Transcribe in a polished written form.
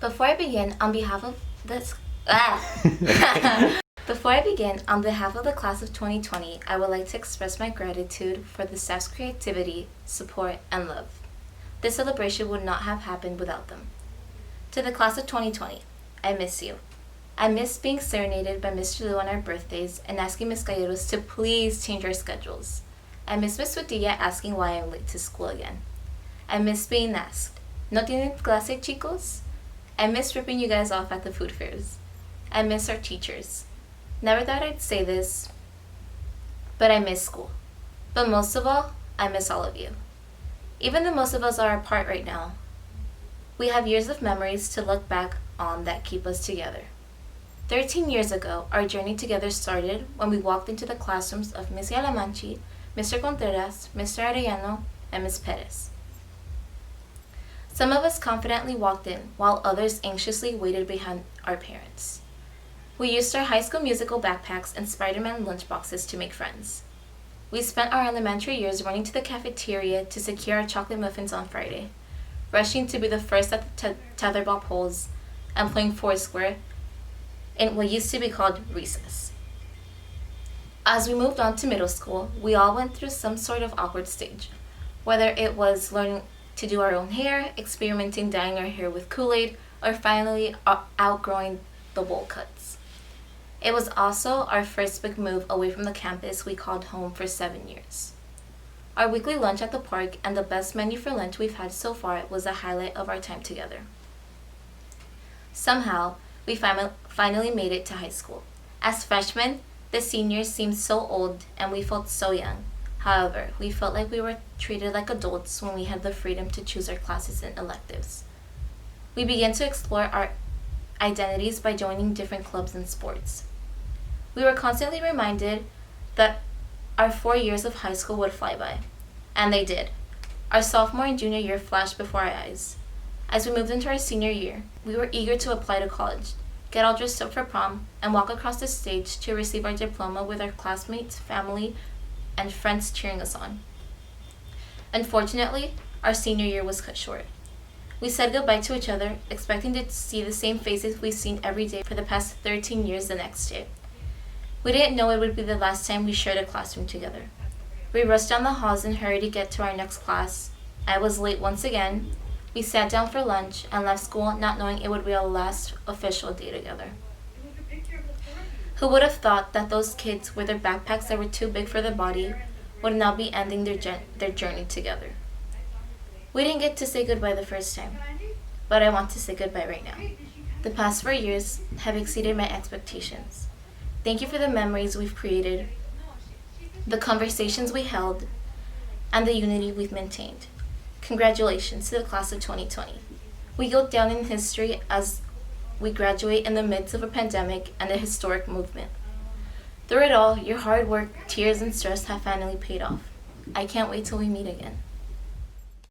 Before I begin, on behalf of this Before I begin, on behalf of the class of 2020, I would like to express my gratitude for the staff's creativity, support, and love. This celebration would not have happened without them. To the class of 2020, I miss you. I miss being serenaded by Mr. Liu on our birthdays and asking Ms. Gallegos to please change our schedules. I miss Ms. Sudilla asking why I'm late to school again. I miss being asked, ¿No tienen clase, chicos? I miss ripping you guys off at the food fairs. I miss our teachers. Never thought I'd say this, but I miss school. But most of all, I miss all of you. Even though most of us are apart right now, we have years of memories to look back on that keep us together. 13 years ago, our journey together started when we walked into the classrooms of Ms. Yalamanchi, Mr. Contreras, Mr. Arellano, and Ms. Perez. Some of us confidently walked in, while others anxiously waited behind our parents. We used our High School Musical backpacks and Spider-Man lunchboxes to make friends. We spent our elementary years running to the cafeteria to secure our chocolate muffins on Friday, rushing to be the first at the tetherball poles, and playing Foursquare in what used to be called recess. As we moved on to middle school, we all went through some sort of awkward stage, whether it was learning to do our own hair, experimenting dyeing our hair with Kool-Aid, or finally outgrowing the bowl cuts. It was also our first big move away from the campus we called home for 7 years. Our weekly lunch at the park and the best menu for lunch we've had so far was a highlight of our time together. Somehow, we finally made it to high school. As freshmen, the seniors seemed so old and we felt so young. However, we felt like we were treated like adults when we had the freedom to choose our classes and electives. We began to explore our identities by joining different clubs and sports. We were constantly reminded that our 4 years of high school would fly by. And they did. Our sophomore and junior year flashed before our eyes. As we moved into our senior year, we were eager to apply to college, get all dressed up for prom, and walk across the stage to receive our diploma with our classmates, family, and friends cheering us on. Unfortunately, our senior year was cut short. We said goodbye to each other, expecting to see the same faces we've seen every day for the past 13 years the next day. We didn't know it would be the last time we shared a classroom together. We rushed down the halls and hurried to get to our next class. I was late once again. We sat down for lunch and left school not knowing it would be our last official day together. Who would have thought that those kids with their backpacks that were too big for their body would now be ending their journey together? We didn't get to say goodbye the first time, but I want to say goodbye right now. The past 4 years have exceeded my expectations. Thank you for the memories we've created, the conversations we held, and the unity we've maintained. Congratulations to the class of 2020. We go down in history as we graduate in the midst of a pandemic and a historic movement. Through it all, your hard work, tears, and stress have finally paid off. I can't wait till we meet again.